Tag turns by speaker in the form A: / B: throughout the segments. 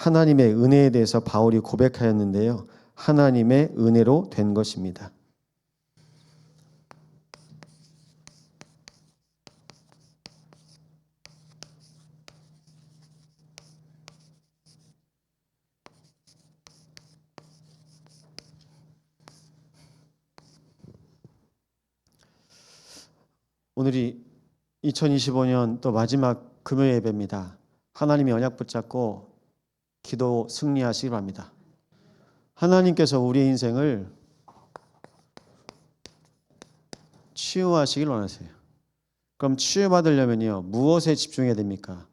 A: 하나님의 은혜에 대해서 바울이 고백하였는데요. 하나님의 은혜로 된 것입니다. 오늘이 2025년 또 마지막 금요 예배입니다. 하나님의 언약 붙잡고 기도 승리하시기 바랍니다. 하나님께서 우리의 인생을 치유하시길 원하세요. 그럼 치유받으려면요, 무엇에 집중해야 됩니까?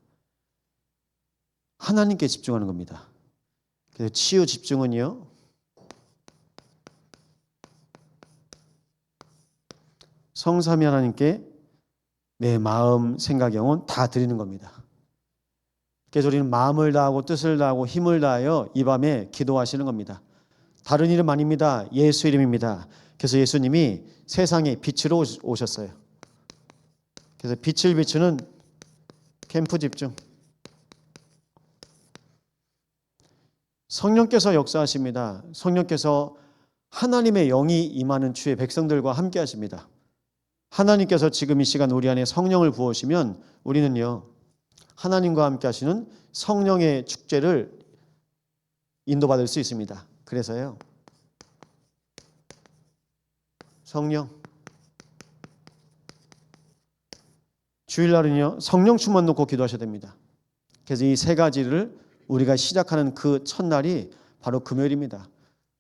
A: 하나님께 집중하는 겁니다. 그래서 치유 집중은요, 성삼위 하나님께 내 마음, 생각, 영혼 다 드리는 겁니다. 그래서 우리는 마음을 다하고 뜻을 다하고 힘을 다하여 이 밤에 기도하시는 겁니다. 다른 이름 아닙니다. 예수 이름입니다. 그래서 예수님이 세상에 빛으로 오셨어요. 그래서 빛을 비추는 캠프 집중. 성령께서 역사하십니다. 성령께서 하나님의 영이 임하는 주의 백성들과 함께 하십니다. 하나님께서 지금 이 시간 우리 안에 성령을 부으시면 우리는요, 하나님과 함께 하시는 성령의 축제를 인도받을 수 있습니다. 그래서요, 성령, 주일날은요, 성령 충만 놓고 기도하셔야 됩니다. 그래서 이 세 가지를 우리가 시작하는 그 첫날이 바로 금요일입니다.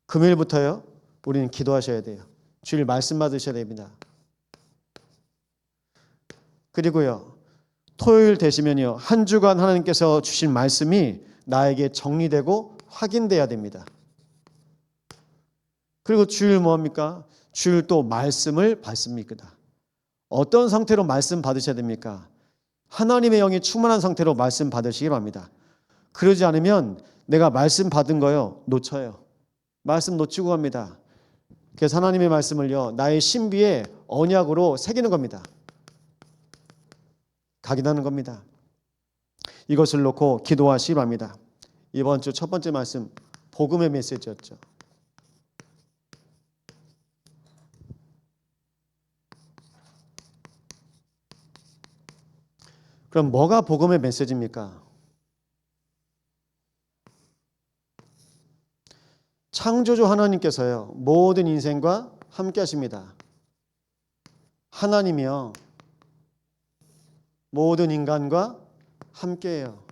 A: 금요일부터요, 우리는 기도하셔야 돼요. 주일 말씀 받으셔야 됩니다. 그리고요, 토요일 되시면요, 한 주간 하나님께서 주신 말씀이 나에게 정리되고 확인돼야 됩니다. 그리고 주일 뭐합니까? 주일 또 말씀을 받습니다. 어떤 상태로 말씀 받으셔야 됩니까? 하나님의 영이 충만한 상태로 말씀 받으시기 바랍니다. 그러지 않으면 내가 말씀 받은 거요, 놓쳐요. 말씀 놓치고 갑니다. 그래서 하나님의 말씀을요, 나의 신비에 언약으로 새기는 겁니다. 각인하는 겁니다. 이것을 놓고 기도하시기 바랍니다. 이번 주 첫 번째 말씀, 복음의 메시지였죠. 그럼 뭐가 복음의 메시지입니까? 창조주 하나님께서요, 모든 인생과 함께 하십니다. 하나님이요, 모든 인간과 함께해요.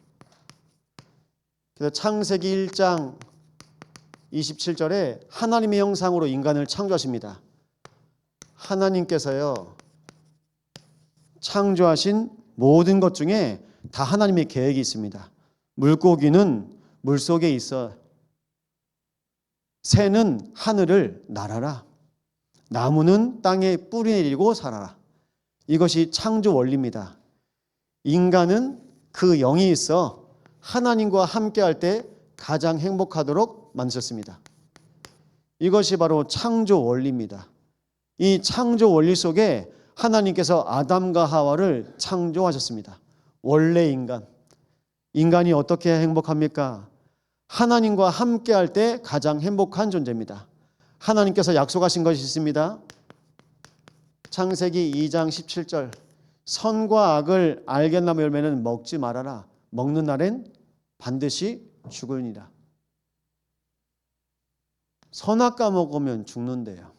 A: 그래서 창세기 1장 27절에 하나님의 형상으로 인간을 창조하십니다. 하나님께서요, 창조하신 모든 것 중에 다 하나님의 계획이 있습니다. 물고기는 물속에 있어, 새는 하늘을 날아라, 나무는 땅에 뿌리 내리고 살아라. 이것이 창조 원리입니다. 인간은 그 영이 있어 하나님과 함께할 때 가장 행복하도록 만드셨습니다. 이것이 바로 창조 원리입니다. 이 창조 원리 속에 하나님께서 아담과 하와를 창조하셨습니다. 원래 인간이 어떻게 행복합니까? 하나님과 함께할 때 가장 행복한 존재입니다. 하나님께서 약속하신 것이 있습니다. 창세기 2장 17절, 선과 악을 알겠나무 열매는 먹지 말아라. 먹는 날엔 반드시 죽으리라. 선악 까먹으면 죽는데요.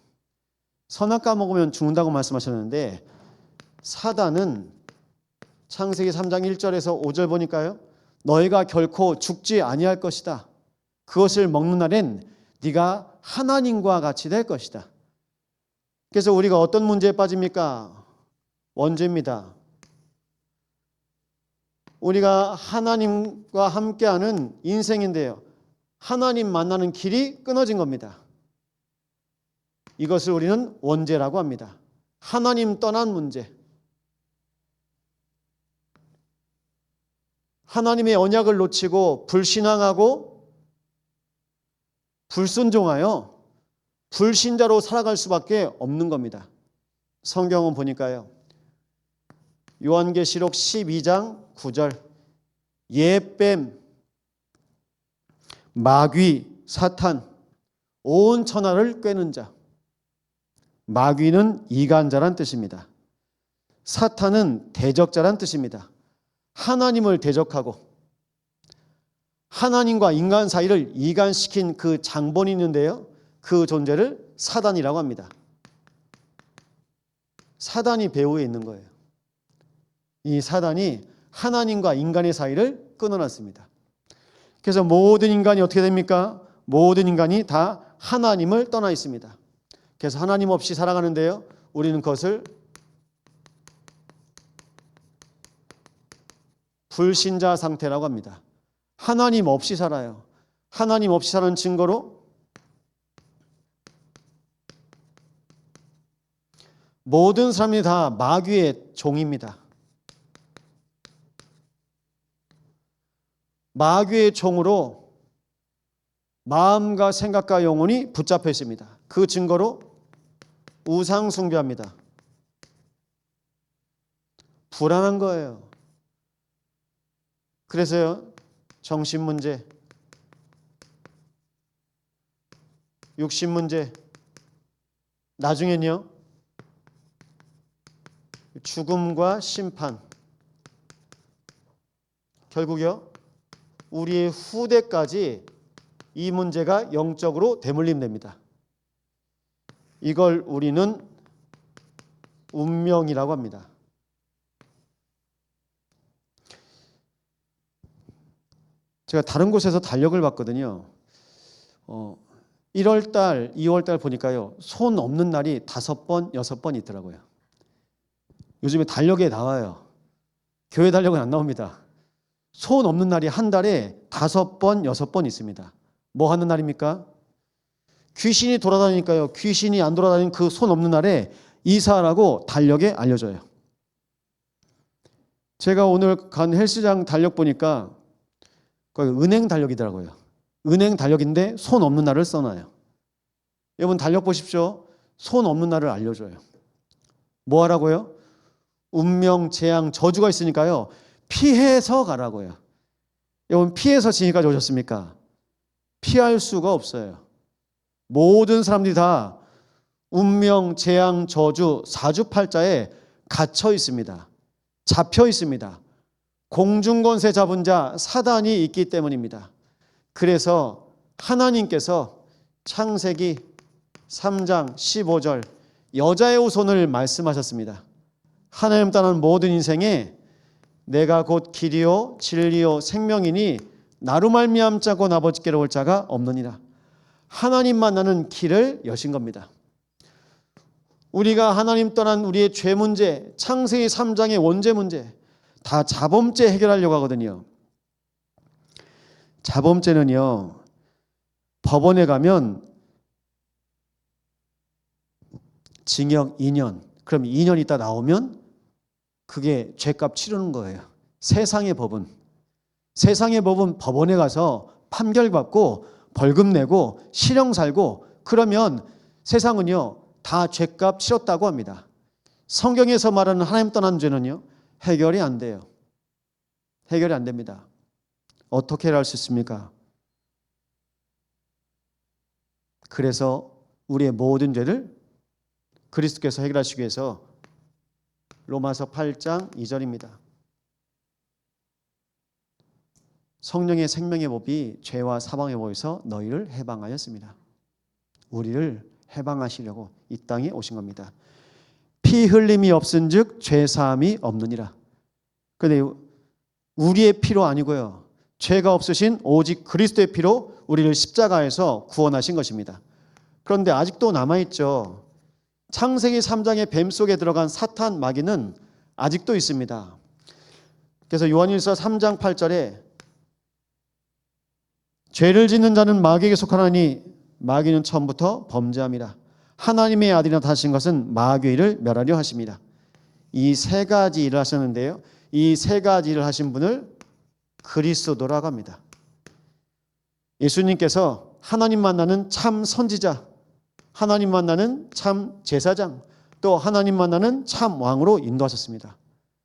A: 선악 까먹으면 죽는다고 말씀하셨는데, 사단은 창세기 3장 1절에서 5절 보니까요, 너희가 결코 죽지 아니할 것이다. 그것을 먹는 날엔 네가 하나님과 같이 될 것이다. 그래서 우리가 어떤 문제에 빠집니까? 원죄입니다. 우리가 하나님과 함께하는 인생인데요, 하나님 만나는 길이 끊어진 겁니다. 이것을 우리는 원죄라고 합니다. 하나님 떠난 문제. 하나님의 언약을 놓치고 불신앙하고 불순종하여 불신자로 살아갈 수밖에 없는 겁니다. 성경은 보니까요, 요한계시록 12장 9절, 옛뱀, 마귀, 사탄, 온 천하를 꿰는 자. 마귀는 이간자란 뜻입니다. 사탄은 대적자란 뜻입니다. 하나님을 대적하고 하나님과 인간 사이를 이간시킨 그 장본이 있는데요. 그 존재를 사단이라고 합니다. 사단이 배후에 있는 거예요. 이 사단이 하나님과 인간의 사이를 끊어놨습니다. 그래서 모든 인간이 어떻게 됩니까? 모든 인간이 다 하나님을 떠나 있습니다. 그래서 하나님 없이 살아가는데요. 우리는 그것을 불신자 상태라고 합니다. 하나님 없이 살아요. 하나님 없이 사는 증거로 모든 사람이 다 마귀의 종입니다. 마귀의 종으로 마음과 생각과 영혼이 붙잡혀 있습니다. 그 증거로 우상 숭배합니다. 불안한 거예요. 그래서요. 정신 문제, 육신 문제, 나중엔요. 죽음과 심판. 결국요. 우리의 후대까지 이 문제가 영적으로 대물림됩니다. 이걸 우리는 운명이라고 합니다. 제가 다른 곳에서 달력을 봤거든요. 1월달, 2월달 보니까요. 손 없는 날이 5번, 6번 있더라고요. 요즘에 달력에 나와요. 교회 달력은 안 나옵니다. 손 없는 날이 한 달에 5번, 6번 있습니다. 뭐 하는 날입니까? 귀신이 돌아다니니까요. 귀신이 안 돌아다니는 그 손 없는 날에 이사하라고 달력에 알려줘요. 제가 오늘 간 헬스장 달력 보니까 은행 달력이더라고요. 은행 달력인데 손 없는 날을 써놔요. 여러분 달력 보십시오. 손 없는 날을 알려줘요. 뭐 하라고요? 운명, 재앙, 저주가 있으니까요. 피해서 가라고요. 여러분 피해서 지금까지 오셨습니까? 피할 수가 없어요. 모든 사람들이 다 운명, 재앙, 저주, 사주팔자에 갇혀 있습니다. 잡혀 있습니다. 공중권세 잡은 자 사단이 있기 때문입니다. 그래서 하나님께서 창세기 3장 15절 여자의 후손을 말씀하셨습니다. 하나님 따르는 모든 인생에 내가 곧 길이요 진리요 생명이니 나로 말미암지 않고 아버지께로 올 자가 없느니라. 하나님 만나는 길을 여신 겁니다. 우리가 하나님 떠난 우리의 죄 문제, 창세기 3장의 원죄 문제 다 자범죄 해결하려고 하거든요. 자범죄는요. 법원에 가면 징역 2년. 그럼 2년 있다 나오면 그게 죄값 치르는 거예요. 세상의 법은 법원에 가서 판결받고 벌금 내고 실형 살고 그러면 세상은요. 다 죄값 치렀다고 합니다. 성경에서 말하는 하나님 떠난 죄는요. 해결이 안 돼요. 해결이 안 됩니다. 어떻게 해결할 수 있습니까? 그래서 우리의 모든 죄를 그리스도께서 해결하시기 위해서 로마서 8장 2절입니다. 성령의 생명의 법이 죄와 사망의 법에서 너희를 해방하였습니다. 우리를 해방하시려고 이 땅에 오신 겁니다. 피 흘림이 없은즉 죄 사함이 없느니라. 그런데 우리의 피로 아니고요. 죄가 없으신 오직 그리스도의 피로 우리를 십자가에서 구원하신 것입니다. 그런데 아직도 남아있죠. 창세기 3장의 뱀 속에 들어간 사탄 마귀는 아직도 있습니다. 그래서 요한일서 3장 8절에 죄를 짓는 자는 마귀에게 속하나니 마귀는 처음부터 범죄함이라. 하나님의 아들이 나타나신 것은 마귀의 일을 멸하려 하십니다. 이 세 가지 일을 하셨는데요. 이 세 가지 일을 하신 분을 그리스도라고 합니다. 예수님께서 하나님 만나는 참 선지자, 하나님 만나는 참 제사장, 또 하나님 만나는 참 왕으로 인도하셨습니다.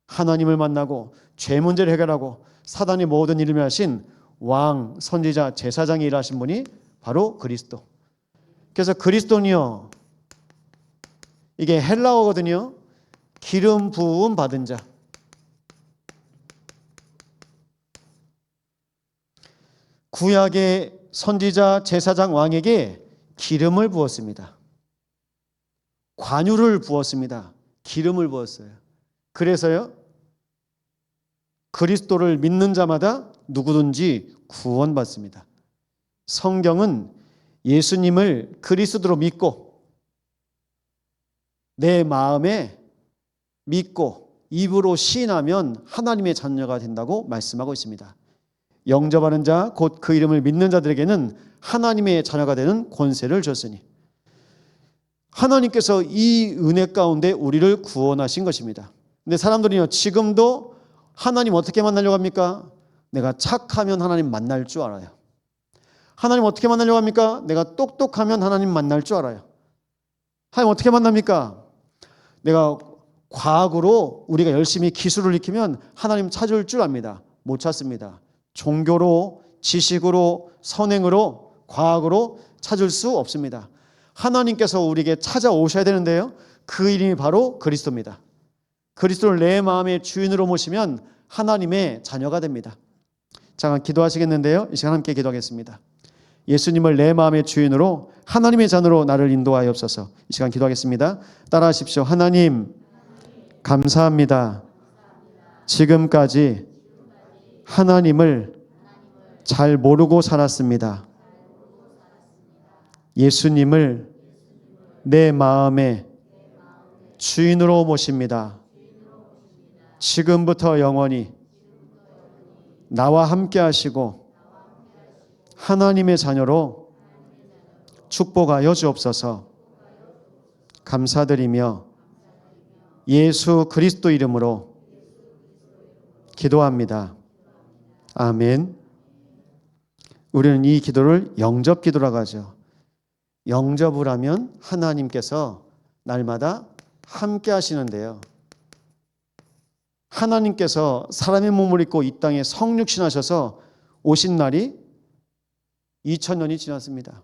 A: 하나님을 만나고 죄 문제를 해결하고 사단의 모든 일을 하신 왕, 선지자, 제사장이 일하신 분이 바로 그리스도. 그래서 그리스도는요, 이게 헬라어거든요. 기름 부음 받은 자. 구약의 선지자, 제사장, 왕에게 기름을 부었습니다. 관유를 부었습니다. 기름을 부었어요. 그래서요, 그리스도를 믿는 자마다 누구든지 구원받습니다. 성경은 예수님을 그리스도로 믿고 내 마음에 믿고 입으로 시인하면 하나님의 자녀가 된다고 말씀하고 있습니다. 영접하는 자, 곧 그 이름을 믿는 자들에게는 하나님의 자녀가 되는 권세를 줬으니, 하나님께서 이 은혜 가운데 우리를 구원하신 것입니다. 근데 사람들이요, 지금도 하나님 어떻게 만나려고 합니까? 내가 착하면 하나님 만날 줄 알아요. 하나님 어떻게 만나려고 합니까? 내가 똑똑하면 하나님 만날 줄 알아요. 하나님 어떻게 만납니까? 내가 과학으로 우리가 열심히 기술을 익히면 하나님 찾을 줄 압니다. 못 찾습니다. 종교로, 지식으로, 선행으로, 과학으로 찾을 수 없습니다. 하나님께서 우리에게 찾아오셔야 되는데요, 그 이름이 바로 그리스도입니다. 그리스도를 내 마음의 주인으로 모시면 하나님의 자녀가 됩니다. 잠깐 기도하시겠는데요, 이 시간 함께 기도하겠습니다. 예수님을 내 마음의 주인으로 하나님의 자녀로 나를 인도하옵소서. 이 시간 기도하겠습니다. 따라하십시오. 하나님, 감사합니다. 지금까지 하나님을 잘 모르고 살았습니다. 예수님을 내 마음의 주인으로 모십니다. 지금부터 영원히 나와 함께 하시고 하나님의 자녀로 축복하여 주옵소서. 감사드리며 예수 그리스도 이름으로 기도합니다. 아멘. 우리는 이 기도를 영접 기도라고 하죠. 영접을 하면 하나님께서 날마다 함께 하시는데요, 하나님께서 사람의 몸을 입고 이 땅에 성육신하셔서 오신 날이 2000년이 지났습니다.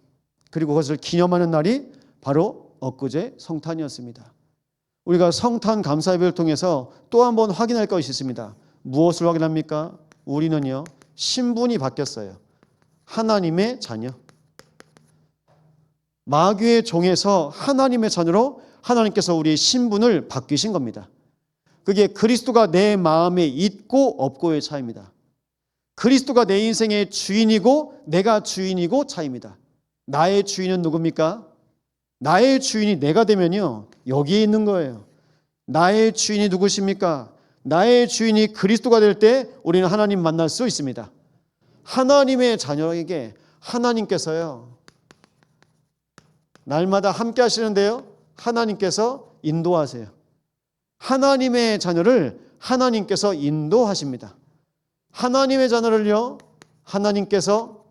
A: 그리고 그것을 기념하는 날이 바로 엊그제 성탄이었습니다. 우리가 성탄 감사 예배를 통해서 또 한 번 확인할 것이 있습니다. 무엇을 확인합니까? 우리는요, 신분이 바뀌었어요. 하나님의 자녀. 마귀의 종에서 하나님의 자녀로 하나님께서 우리의 신분을 바뀌신 겁니다. 그게 그리스도가 내 마음에 있고 없고의 차이입니다. 그리스도가 내 인생의 주인이고 내가 주인이고 차이입니다. 나의 주인은 누굽니까? 나의 주인이 내가 되면요, 여기에 있는 거예요. 나의 주인이 누구십니까? 나의 주인이 그리스도가 될 때 우리는 하나님 만날 수 있습니다. 하나님의 자녀에게 하나님께서요, 날마다 함께 하시는데요, 하나님께서 인도하세요. 하나님의 자녀를 하나님께서 인도하십니다. 하나님의 자녀를요, 하나님께서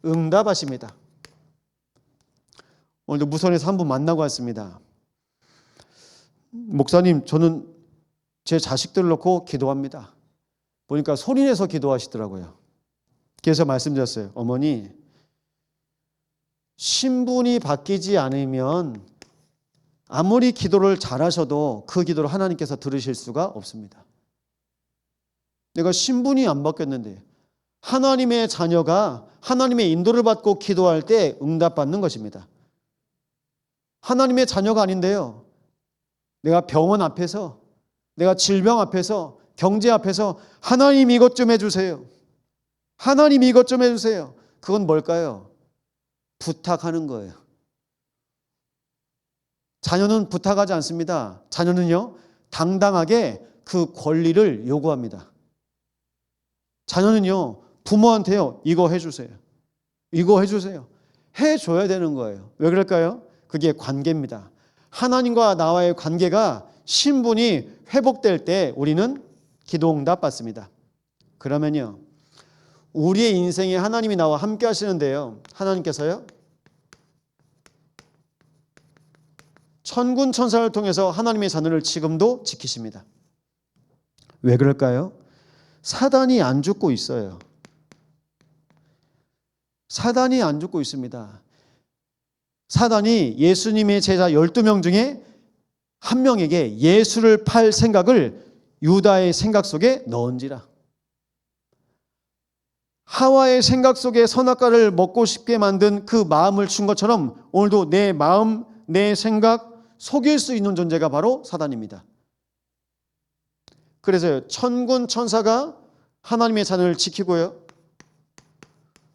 A: 응답하십니다. 오늘도 무선에서 한 분 만나고 왔습니다. 목사님, 저는 제 자식들을 놓고 기도합니다. 보니까 소리내서 기도하시더라고요. 그래서 말씀드렸어요. 어머니, 신분이 바뀌지 않으면 아무리 기도를 잘하셔도 그 기도를 하나님께서 들으실 수가 없습니다. 내가 신분이 안 바뀌었는데 하나님의 자녀가 하나님의 인도를 받고 기도할 때 응답받는 것입니다. 하나님의 자녀가 아닌데요, 내가 병원 앞에서, 내가 질병 앞에서, 경제 앞에서 하나님 이것 좀 해주세요, 하나님 이것 좀 해주세요. 그건 뭘까요? 부탁하는 거예요. 자녀는 부탁하지 않습니다. 자녀는요, 당당하게 그 권리를 요구합니다. 자녀는요, 부모한테요, 이거 해주세요, 이거 해주세요, 해줘야 되는 거예요. 왜 그럴까요? 그게 관계입니다. 하나님과 나와의 관계가, 신분이 회복될 때 우리는 기도응답 받습니다. 그러면요, 우리의 인생에 하나님이 나와 함께 하시는데요, 하나님께서요, 천군 천사를 통해서 하나님의 자녀를 지금도 지키십니다. 왜 그럴까요? 사단이 안 죽고 있어요. 사단이 안 죽고 있습니다. 사단이 예수님의 제자 12명 중에 한 명에게 예수를 팔 생각을 유다의 생각 속에 넣은지라. 하와의 생각 속에 선악과를 먹고 싶게 만든 그 마음을 준 것처럼 오늘도 내 마음, 내 생각 속일 수 있는 존재가 바로 사단입니다. 그래서 천군 천사가 하나님의 자녀를 지키고요,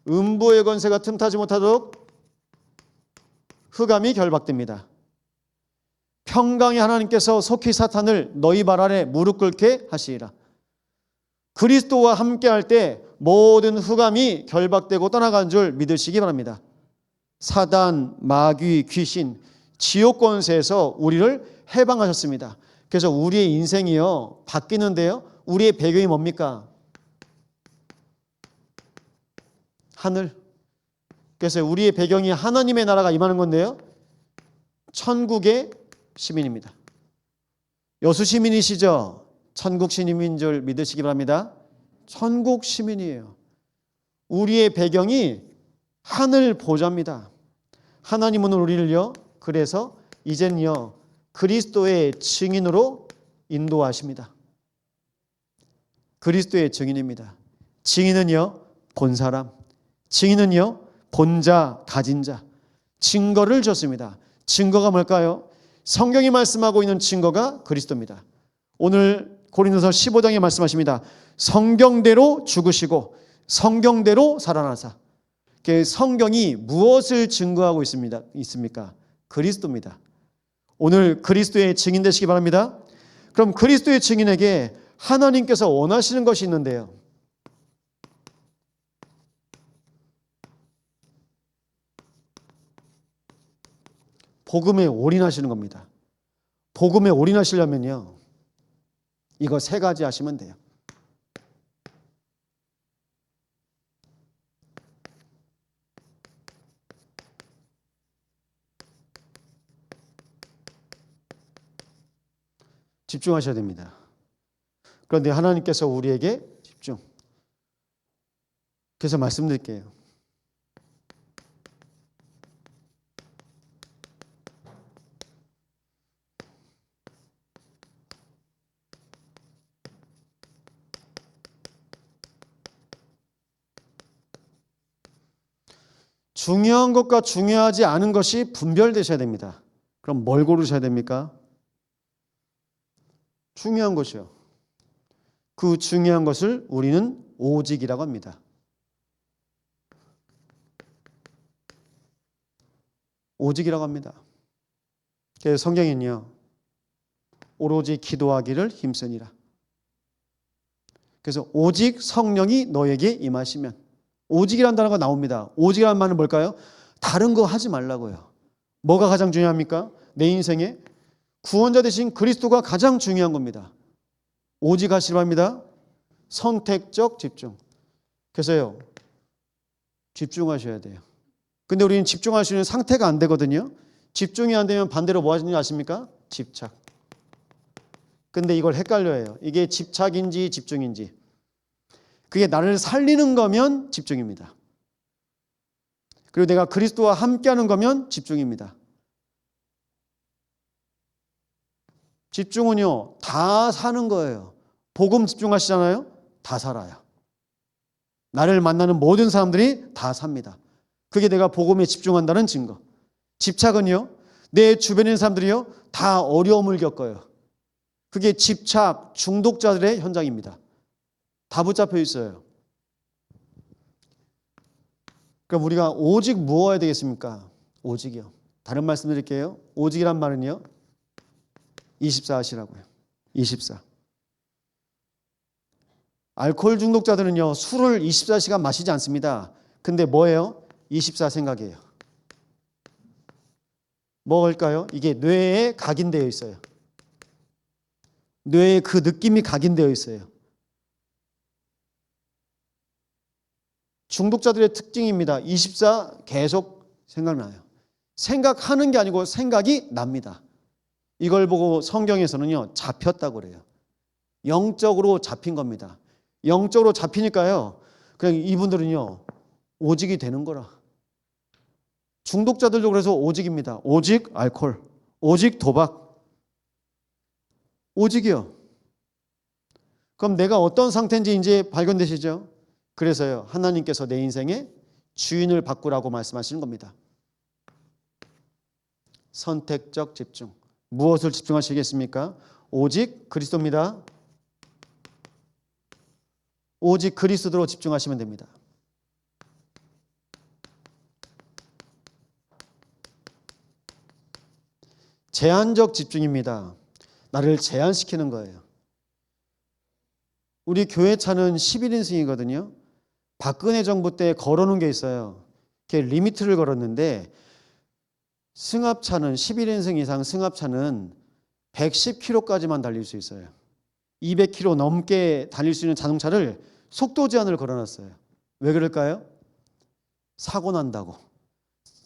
A: 음부의 권세가 틈타지 못하도록 흑암이 결박됩니다. 평강의 하나님께서 속히 사탄을 너희 발 아래 무릎 꿇게 하시리라. 그리스도와 함께할 때 모든 흑암이 결박되고 떠나간 줄 믿으시기 바랍니다. 사단, 마귀, 귀신, 지옥 권세에서 우리를 해방하셨습니다. 그래서 우리의 인생이요 바뀌는데요, 우리의 배경이 뭡니까? 하늘. 그래서 우리의 배경이 하나님의 나라가 임하는 건데요, 천국의 시민입니다. 여수 시민이시죠? 천국 시민인 줄 믿으시기 바랍니다. 천국 시민이에요. 우리의 배경이 하늘 보좌입니다. 하나님은 우리를요, 그래서 이제는요 그리스도의 증인으로 인도하십니다. 그리스도의 증인입니다. 증인은요 본 사람, 증인은요 본 자, 가진 자, 증거를 줬습니다. 증거가 뭘까요? 성경이 말씀하고 있는 증거가 그리스도입니다. 오늘 고린도서 15장에 말씀하십니다. 성경대로 죽으시고 성경대로 살아나사. 성경이 무엇을 증거하고 있습니까? 그리스도입니다. 오늘 그리스도의 증인 되시기 바랍니다. 그럼 그리스도의 증인에게 하나님께서 원하시는 것이 있는데요, 복음에 올인하시는 겁니다. 복음에 올인하시려면요 이거 세 가지 하시면 돼요. 집중하셔야 됩니다. 그런데 하나님께서 우리에게 집중. 그래서 말씀드릴게요. 중요한 것과 중요하지 않은 것이 분별되셔야 됩니다. 그럼 뭘 고르셔야 됩니까? 중요한 것이요. 그 중요한 것을 우리는 오직이라고 합니다. 오직이라고 합니다. 그래서 성경에는요 오로지 기도하기를 힘쓰니라. 그래서 오직 성령이 너에게 임하시면, 오직이라는 단어가 나옵니다. 오직이라는 말은 뭘까요? 다른 거 하지 말라고요. 뭐가 가장 중요합니까? 내 인생에 구원자 되신 그리스도가 가장 중요한 겁니다. 오직 하시기 바랍니다. 선택적 집중. 그래서요 집중하셔야 돼요. 근데 우리는 집중할 수 있는 상태가 안 되거든요. 집중이 안 되면 반대로 뭐 하는지 아십니까? 집착. 근데 이걸 헷갈려요. 이게 집착인지 집중인지. 그게 나를 살리는 거면 집중입니다. 그리고 내가 그리스도와 함께하는 거면 집중입니다. 집중은요 다 사는 거예요. 복음 집중하시잖아요, 다 살아요. 나를 만나는 모든 사람들이 다 삽니다. 그게 내가 복음에 집중한다는 증거. 집착은요 내 주변에 있는 사람들이요 다 어려움을 겪어요. 그게 집착 중독자들의 현장입니다. 다 붙잡혀 있어요. 그럼 우리가 오직 무엇해야 되겠습니까? 오직이요. 다른 말씀 드릴게요. 오직이란 말은요 24 하시라고요. 24. 알코올 중독자들은요 술을 24시간 마시지 않습니다. 근데 뭐예요? 24 생각이에요. 뭘까요? 이게 뇌에 각인되어 있어요. 뇌에 그 느낌이 각인되어 있어요. 중독자들의 특징입니다. 24 계속 생각나요. 생각하는 게 아니고 생각이 납니다. 이걸 보고 성경에서는요 잡혔다고 그래요. 영적으로 잡힌 겁니다. 영적으로 잡히니까요 그냥 이분들은요 오직이 되는 거라. 중독자들도 그래서 오직입니다. 오직 알코올, 오직 도박, 오직이요. 그럼 내가 어떤 상태인지 이제 발견되시죠? 그래서요, 하나님께서 내 인생의 주인을 바꾸라고 말씀하시는 겁니다. 선택적 집중. 무엇을 집중하시겠습니까? 오직 그리스도입니다. 오직 그리스도로 집중하시면 됩니다. 제한적 집중입니다. 나를 제한시키는 거예요. 우리 교회 차는 11인승이거든요. 박근혜 정부 때 걸어놓은 게 있어요. 그게 리미트를 걸었는데 승합차는 11인승 이상 승합차는 110km까지만 달릴 수 있어요. 200km 넘게 달릴 수 있는 자동차를 속도 제한을 걸어놨어요. 왜 그럴까요? 사고 난다고.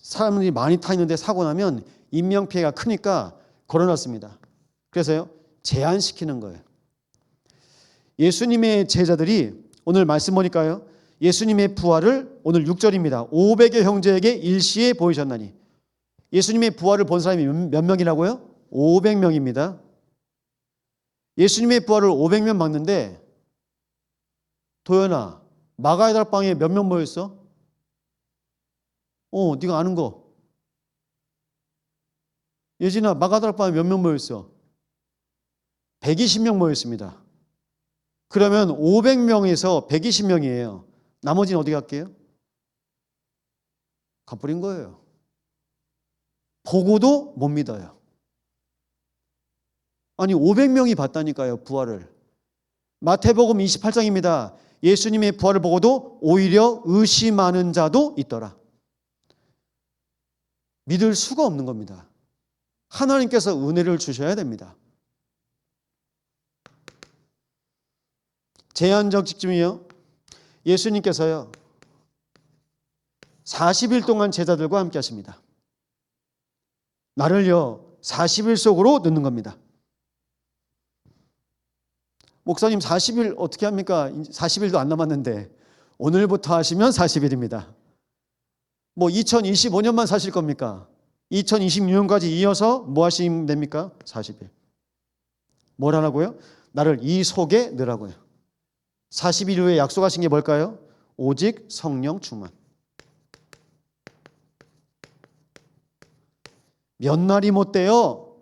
A: 사람들이 많이 타 있는데 사고 나면 인명피해가 크니까 걸어놨습니다. 그래서요, 제한시키는 거예요. 예수님의 제자들이 오늘 말씀 보니까요, 예수님의 부활을 오늘 6절입니다. 500여 형제에게 일시에 보이셨나니. 예수님의 부활을 본 사람이 몇 명이라고요? 500명입니다. 예수님의 부활을 500명 봤는데, 도연아, 마가의 달방에 몇 명 모였어? 네가 아는 거. 예진아, 마가의 달방에 몇 명 모였어? 120명 모였습니다. 그러면 500명에서 120명이에요. 나머지는 어디 갈게요? 가버린 거예요. 보고도 못 믿어요. 아니 500명이 봤다니까요, 부활을. 마태복음 28장입니다. 예수님의 부활을 보고도 오히려 의심하는 자도 있더라. 믿을 수가 없는 겁니다. 하나님께서 은혜를 주셔야 됩니다. 제한적 집중이요. 예수님께서요 40일 동안 제자들과 함께 하십니다. 나를요 40일 속으로 넣는 겁니다. 목사님 40일 어떻게 합니까? 40일도 안 남았는데 오늘부터 하시면 40일입니다. 뭐 2025년만 사실 겁니까? 2026년까지 이어서 뭐 하시면 됩니까? 40일. 뭘 하라고요? 나를 이 속에 넣으라고요. 40일 후에 약속하신 게 뭘까요? 오직 성령 충만. 몇 날이 못 돼요.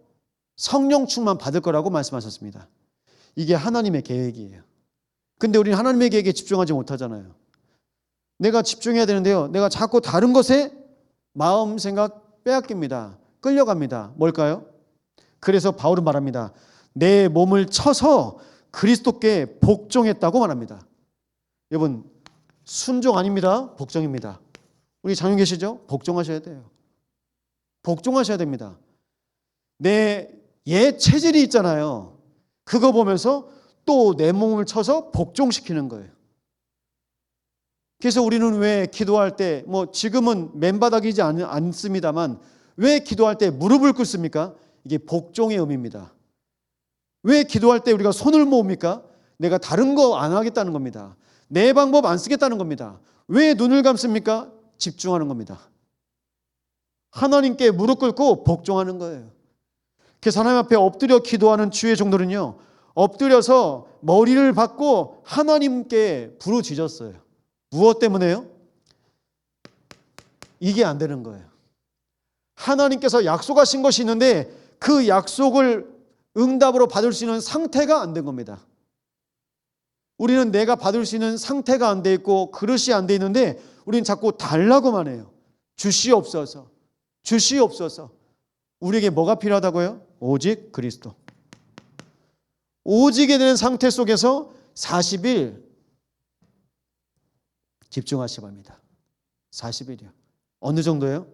A: 성령 충만 받을 거라고 말씀하셨습니다. 이게 하나님의 계획이에요. 근데 우리는 하나님의 계획에 집중하지 못하잖아요. 내가 집중해야 되는데요. 내가 자꾸 다른 것에 마음, 생각 빼앗깁니다. 끌려갑니다. 뭘까요? 그래서 바울은 말합니다. 내 몸을 쳐서 그리스도께 복종했다고 말합니다. 여러분, 순종 아닙니다. 복종입니다. 우리 장님 계시죠? 복종하셔야 돼요. 복종하셔야 됩니다. 내 옛 체질이 있잖아요. 그거 보면서 또 내 몸을 쳐서 복종시키는 거예요. 그래서 우리는 왜 기도할 때, 지금은 맨바닥이지 않습니다만, 왜 기도할 때 무릎을 꿇습니까? 이게 복종의 의미입니다. 왜 기도할 때 우리가 손을 모읍니까? 내가 다른 거 안 하겠다는 겁니다. 내 방법 안 쓰겠다는 겁니다. 왜 눈을 감습니까? 집중하는 겁니다. 하나님께 무릎 꿇고 복종하는 거예요. 그래서 하나님 앞에 엎드려 기도하는 주의 종들은요, 엎드려서 머리를 박고 하나님께 부르짖었어요. 무엇 때문에요? 이게 안 되는 거예요. 하나님께서 약속하신 것이 있는데 그 약속을 응답으로 받을 수 있는 상태가 안 된 겁니다. 우리는 내가 받을 수 있는 상태가 안 돼 있고 그릇이 안 돼 있는데 우리는 자꾸 달라고만 해요. 주시옵소서. 주시옵소서. 우리에게 뭐가 필요하다고요? 오직 그리스도. 오직에 되는 상태 속에서 40일 집중하시기 바랍니다. 40일이요. 어느 정도예요?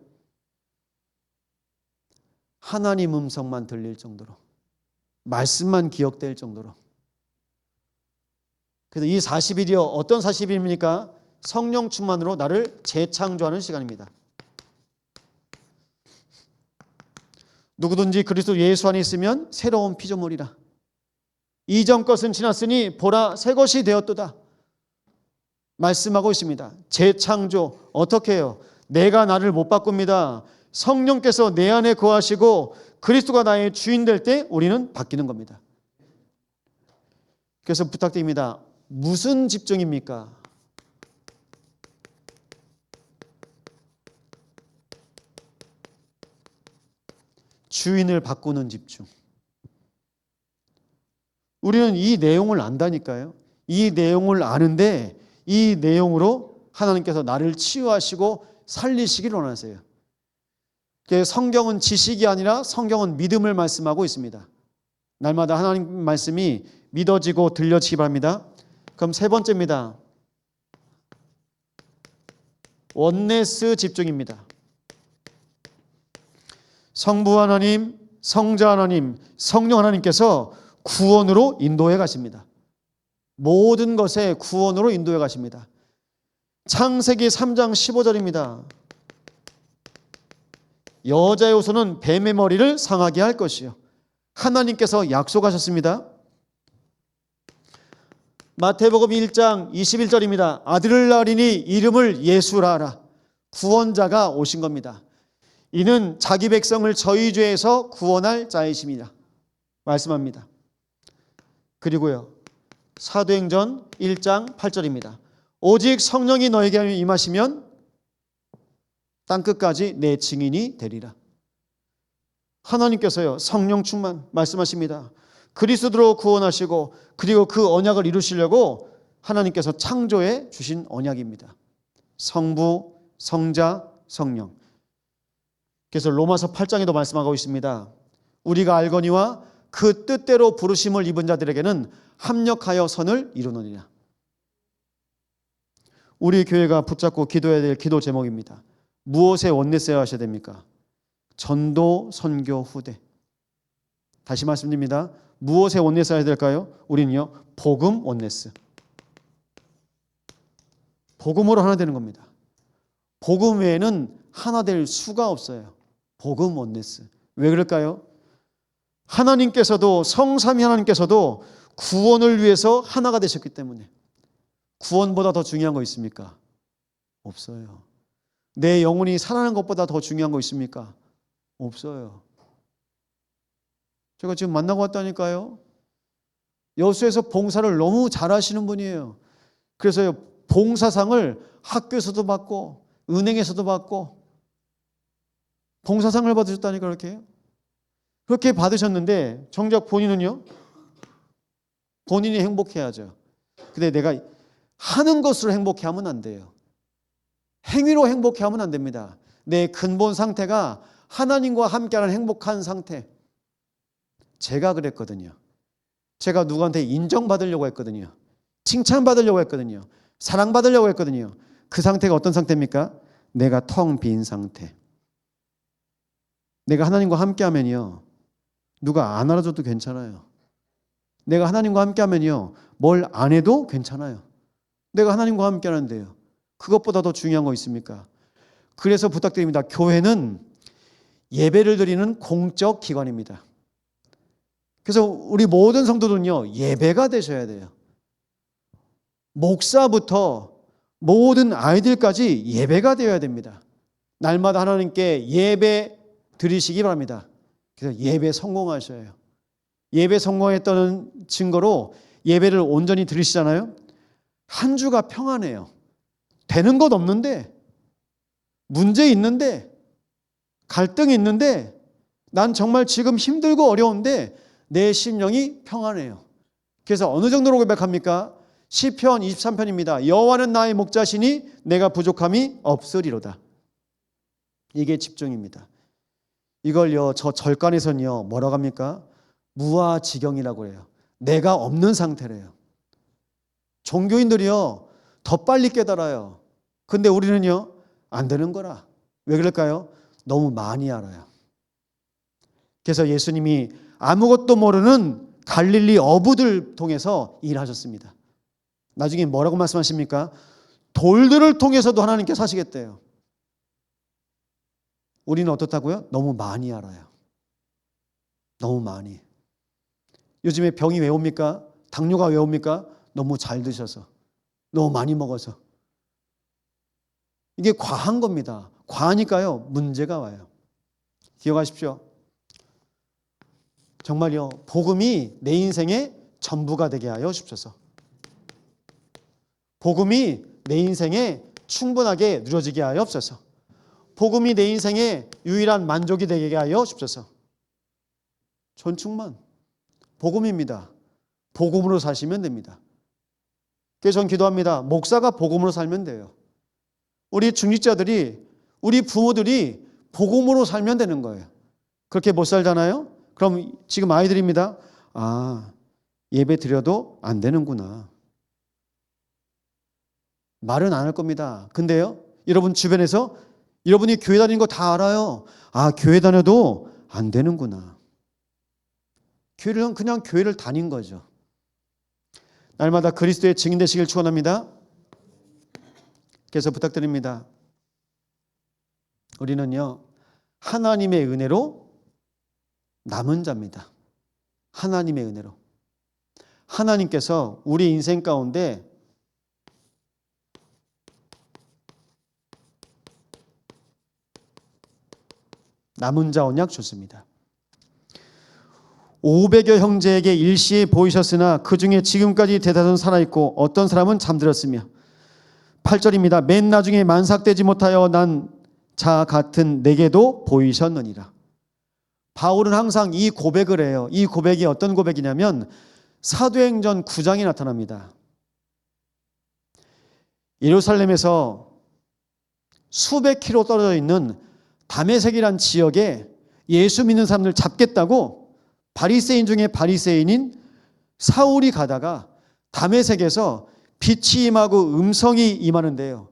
A: 하나님 음성만 들릴 정도로, 말씀만 기억될 정도로. 그래서 이 40일이요. 어떤 40일입니까? 성령 충만으로 나를 재창조하는 시간입니다. 누구든지 그리스도 예수 안에 있으면 새로운 피조물이라. 이전 것은 지났으니 보라 새 것이 되었도다. 말씀하고 있습니다. 재창조 어떻게 해요? 내가 나를 못 바꿉니다. 성령께서 내 안에 거하시고 그리스도가 나의 주인 될 때 우리는 바뀌는 겁니다. 그래서 부탁드립니다. 무슨 집중입니까? 주인을 바꾸는 집중. 우리는 이 내용을 안다니까요. 이 내용을 아는데 이 내용으로 하나님께서 나를 치유하시고 살리시기를 원하세요. 성경은 지식이 아니라 성경은 믿음을 말씀하고 있습니다. 날마다 하나님 말씀이 믿어지고 들려지기 바랍니다. 그럼 세 번째입니다. 원네스 집중입니다. 성부 하나님, 성자 하나님, 성령 하나님께서 구원으로 인도해 가십니다. 모든 것에 구원으로 인도해 가십니다. 창세기 3장 15절입니다. 여자의 후손은 뱀의 머리를 상하게 할 것이요. 하나님께서 약속하셨습니다. 마태복음 1장 21절입니다. 아들을 낳으리니 이름을 예수라 하라. 구원자가 오신 겁니다. 이는 자기 백성을 저희 죄에서 구원할 자이십니다. 말씀합니다. 그리고요. 사도행전 1장 8절입니다. 오직 성령이 너에게 임하시면 땅끝까지 내 증인이 되리라. 하나님께서요. 성령 충만 말씀하십니다. 그리스도로 구원하시고 그리고 그 언약을 이루시려고 하나님께서 창조해 주신 언약입니다. 성부, 성자, 성령. 그래서 로마서 8장에도 말씀하고 있습니다. 우리가 알거니와 그 뜻대로 부르심을 입은 자들에게는 합력하여 선을 이루느니라. 우리 교회가 붙잡고 기도해야 될 기도 제목입니다. 무엇에 원내스해야 하셔야 됩니까? 전도, 선교, 후대. 다시 말씀드립니다. 무엇에 원내스 해야 될까요? 우리는요. 복음 원내스. 복음으로 하나 되는 겁니다. 복음 외에는 하나 될 수가 없어요. 복음 원내스. 왜 그럴까요? 하나님께서도 성삼위 하나님께서도 구원을 위해서 하나가 되셨기 때문에. 구원보다 더 중요한 거 있습니까? 없어요. 내 영혼이 살아나는 것보다 더 중요한 거 있습니까? 없어요. 제가 지금 만나고 왔다니까요. 여수에서 봉사를 너무 잘하시는 분이에요. 그래서 봉사상을 학교에서도 받고 은행에서도 받고 봉사상을 받으셨다니까 그렇게 받으셨는데 정작 본인은요. 본인이 행복해야죠. 근데 내가 하는 것으로 행복해하면 안 돼요. 행위로 행복해하면 안 됩니다. 내 근본 상태가 하나님과 함께하는 행복한 상태. 제가 그랬거든요. 제가 누구한테 인정받으려고 했거든요. 칭찬받으려고 했거든요. 사랑받으려고 했거든요. 그 상태가 어떤 상태입니까? 내가 텅 빈 상태. 내가 하나님과 함께하면요. 누가 안 알아줘도 괜찮아요. 내가 하나님과 함께하면요. 뭘 안 해도 괜찮아요. 내가 하나님과 함께하는데요. 그것보다 더 중요한 거 있습니까? 그래서 부탁드립니다. 교회는 예배를 드리는 공적 기관입니다. 그래서 우리 모든 성도들은요. 예배가 되셔야 돼요. 목사부터 모든 아이들까지 예배가 되어야 됩니다. 날마다 하나님께 예배 드리시기 바랍니다. 그래서 예배 성공하셔야 해요. 예배 성공했다는 증거로 예배를 온전히 드리시잖아요. 한 주가 평안해요. 되는 것 없는데, 문제 있는데, 갈등이 있는데, 난 정말 지금 힘들고 어려운데 내 심령이 평안해요. 그래서 어느 정도로 고백합니까? 시편 23편입니다. 여호와는 나의 목자시니 내가 부족함이 없으리로다. 이게 집중입니다. 이걸요, 저 절간에서는요, 뭐라고 합니까? 무아지경이라고 해요. 내가 없는 상태래요. 종교인들이요, 더 빨리 깨달아요. 근데 우리는요, 안 되는 거라. 왜 그럴까요? 너무 많이 알아요. 그래서 예수님이 아무것도 모르는 갈릴리 어부들 통해서 일하셨습니다. 나중에 뭐라고 말씀하십니까? 돌들을 통해서도 하나님께서 하시겠대요. 우리는 어떻다고요? 너무 많이 알아요. 너무 많이. 요즘에 병이 왜 옵니까? 당뇨가 왜 옵니까? 너무 잘 드셔서, 너무 많이 먹어서. 이게 과한 겁니다. 과하니까요, 문제가 와요. 기억하십시오. 정말요, 복음이 내 인생의 전부가 되게 하여 주옵소서. 복음이 내 인생에 충분하게 누려지게 하여 주옵소서. 복음이 내 인생의 유일한 만족이 되게 하여 주옵소서. 전충만 복음입니다. 복음으로 사시면 됩니다. 그래서 전 기도합니다. 목사가 복음으로 살면 돼요. 우리 중직자들이, 우리 부모들이 복음으로 살면 되는 거예요. 그렇게 못 살잖아요? 그럼 지금 아이들입니다. 아, 예배 드려도 안 되는구나. 말은 안 할 겁니다. 근데요, 여러분 주변에서 여러분이 교회 다니는 거 다 알아요. 아, 교회 다녀도 안 되는구나. 교회는 그냥 교회를 다닌 거죠. 날마다 그리스도의 증인 되시길 축원합니다. 그래서 부탁드립니다. 우리는요, 하나님의 은혜로 남은 자입니다. 하나님의 은혜로. 하나님께서 우리 인생 가운데 남은 자 언약 줬습니다. 500여 형제에게 일시에 보이셨으나 그 중에 지금까지 대다수는 살아있고 어떤 사람은 잠들었으며 8절입니다. 맨 나중에 만삭되지 못하여 난 자 같은 내게도 보이셨느니라. 바울은 항상 이 고백을 해요. 이 고백이 어떤 고백이냐면 사도행전 9장에 나타납니다. 예루살렘에서 수백 킬로 떨어져 있는 다메섹이란 지역에 예수 믿는 사람들 잡겠다고 바리새인 중에 바리새인인 사울이 가다가 다메섹에서 빛이 임하고 음성이 임하는데요.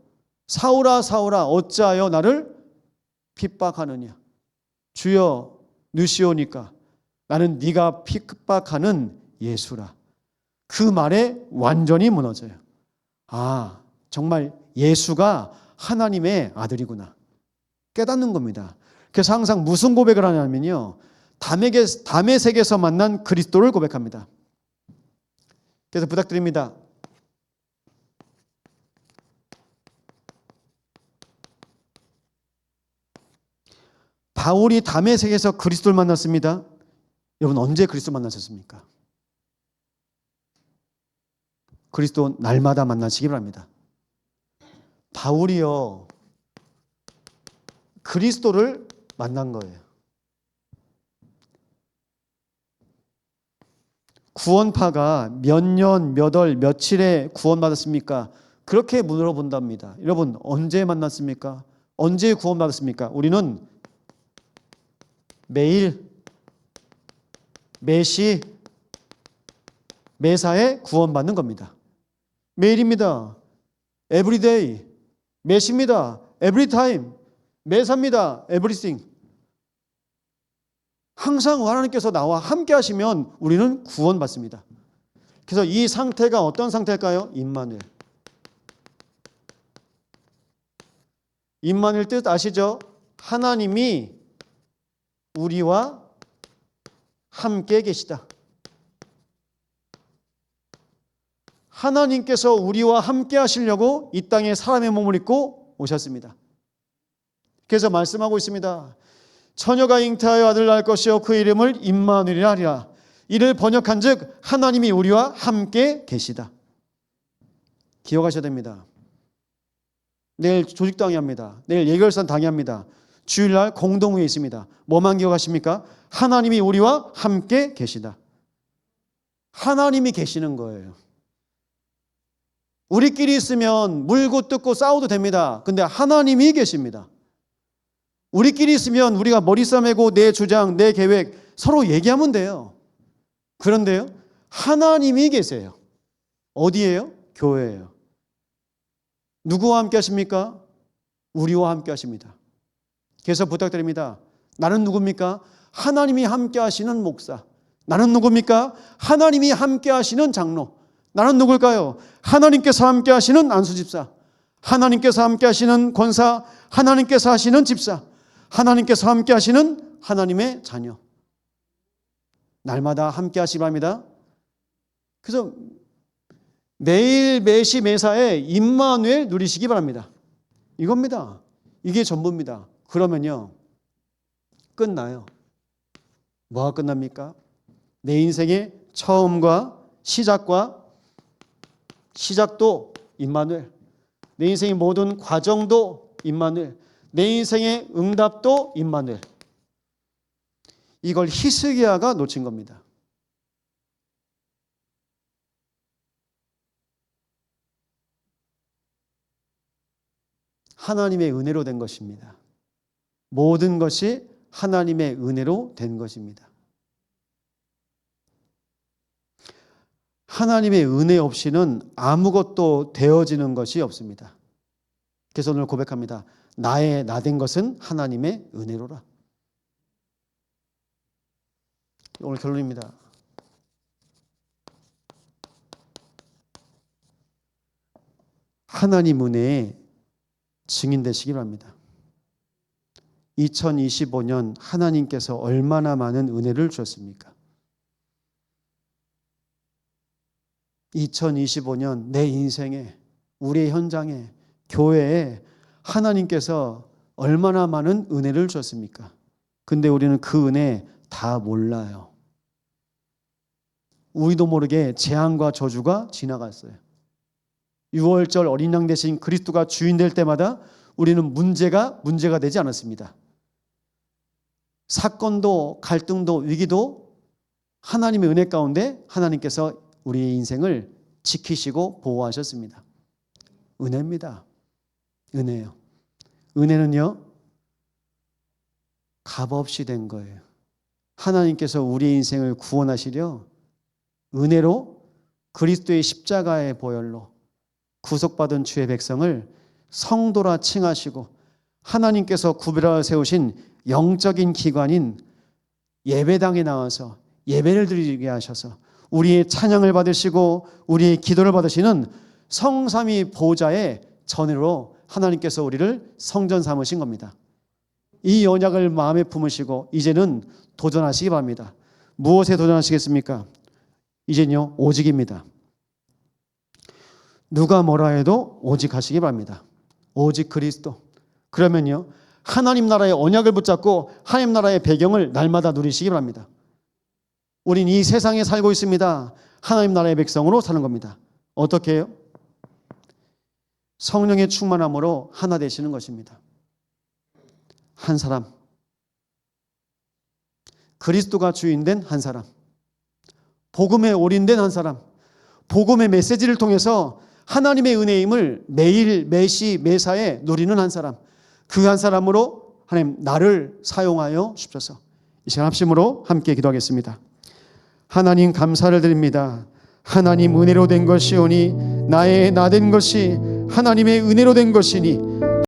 A: 사울아 사울아 어찌하여 나를 핍박하느냐. 주여 누시오니까 나는 네가 핍박하는 예수라. 그 말에 완전히 무너져요. 아, 정말 예수가 하나님의 아들이구나 깨닫는 겁니다. 그래서 항상 무슨 고백을 하냐면요, 다메섹에서 만난 그리스도를 고백합니다. 그래서 부탁드립니다. 바울이 다메섹에서 그리스도를 만났습니다. 여러분 언제 그리스도 만나셨습니까? 그리스도 날마다 만나시기 바랍니다. 바울이요, 그리스도를 만난 거예요. 구원파가 몇 년, 몇 월, 며칠에 구원받았습니까? 그렇게 물어본답니다. 여러분 언제 만났습니까? 언제 구원받았습니까? 우리는 매일, 매시, 매사에 구원받는 겁니다. 매일입니다. everyday. 매시입니다. everytime. 매사입니다. everything. 항상 하나님께서 나와 함께 하시면 우리는 구원받습니다. 그래서 이 상태가 어떤 상태일까요? 임마누엘. 임마누엘 뜻 아시죠? 하나님이 우리와 함께 계시다. 하나님께서 우리와 함께 하시려고 이 땅에 사람의 몸을 입고 오셨습니다. 그래서 말씀하고 있습니다. 처녀가 잉태하여 아들을 낳을 것이요 그 이름을 임마누엘이라 하리라. 이를 번역한즉 하나님이 우리와 함께 계시다. 기억하셔야 됩니다. 내일 조직당회 합니다. 내일 예결산 당회합니다. 주일날 공동회의 있습니다. 뭐만 기억하십니까? 하나님이 우리와 함께 계시다. 하나님이 계시는 거예요. 우리끼리 있으면 물고 뜯고 싸워도 됩니다. 근데 하나님이 계십니다. 우리끼리 있으면 우리가 머리 싸매고 내 주장, 내 계획 서로 얘기하면 돼요. 그런데요, 하나님이 계세요. 어디예요? 교회예요. 누구와 함께 하십니까? 우리와 함께 하십니다. 그래서 부탁드립니다. 나는 누굽니까? 하나님이 함께 하시는 목사. 나는 누굽니까? 하나님이 함께 하시는 장로. 나는 누굴까요? 하나님께서 함께 하시는 안수집사. 하나님께서 함께 하시는 권사. 하나님께서 하시는 집사. 하나님께서 함께 하시는 하나님의 자녀. 날마다 함께 하시기 바랍니다. 그래서 매일 매시 매사에 임마누엘 누리시기 바랍니다. 이겁니다. 이게 전부입니다. 그러면요, 끝나요. 뭐가 끝납니까? 내 인생의 처음과 시작도 임마누엘, 내 인생의 모든 과정도 임마누엘, 내 인생의 응답도 임마누엘. 이걸 히스기야가 놓친 겁니다. 하나님의 은혜로 된 것입니다. 모든 것이 하나님의 은혜로 된 것입니다. 하나님의 은혜 없이는 아무것도 되어지는 것이 없습니다. 그래서 오늘 고백합니다. 나의 나 된 것은 하나님의 은혜로라. 오늘 결론입니다. 하나님 은혜에 증인 되시기 바랍니다. 2025년 하나님께서 얼마나 많은 은혜를 주셨습니까? 2025년 내 인생에, 우리의 현장에, 교회에 하나님께서 얼마나 많은 은혜를 주셨습니까? 근데 우리는 그 은혜 다 몰라요. 우리도 모르게 재앙과 저주가 지나갔어요. 6월절 어린 양 대신 그리스도가 주인 될 때마다 우리는 문제가 되지 않았습니다. 사건도 갈등도 위기도 하나님의 은혜 가운데 하나님께서 우리의 인생을 지키시고 보호하셨습니다. 은혜입니다. 은혜요. 은혜는요, 값없이 된 거예요. 하나님께서 우리의 인생을 구원하시려 은혜로 그리스도의 십자가의 보혈로 구속받은 주의 백성을 성도라 칭하시고 하나님께서 구별하여 세우신 영적인 기관인 예배당에 나와서 예배를 드리게 하셔서 우리의 찬양을 받으시고 우리의 기도를 받으시는 성삼위 보좌의 전으로 하나님께서 우리를 성전 삼으신 겁니다. 이 언약을 마음에 품으시고 이제는 도전하시기 바랍니다. 무엇에 도전하시겠습니까? 이제는요, 오직입니다. 누가 뭐라 해도 오직 하시기 바랍니다. 오직 그리스도. 그러면요, 하나님 나라의 언약을 붙잡고 하나님 나라의 배경을 날마다 누리시기 바랍니다. 우린 이 세상에 살고 있습니다. 하나님 나라의 백성으로 사는 겁니다. 어떻게 해요? 성령의 충만함으로 하나 되시는 것입니다. 한 사람, 그리스도가 주인된 한 사람, 복음에 올인된 한 사람, 복음의 메시지를 통해서 하나님의 은혜임을 매일 매시 매사에 누리는 한 사람, 그 한 사람으로 하나님 나를 사용하여 주옵소서. 이 시간 합심으로 함께 기도하겠습니다. 하나님 감사를 드립니다. 하나님 은혜로 된 것이오니 나의 나 된 것이 하나님의 은혜로 된 것이니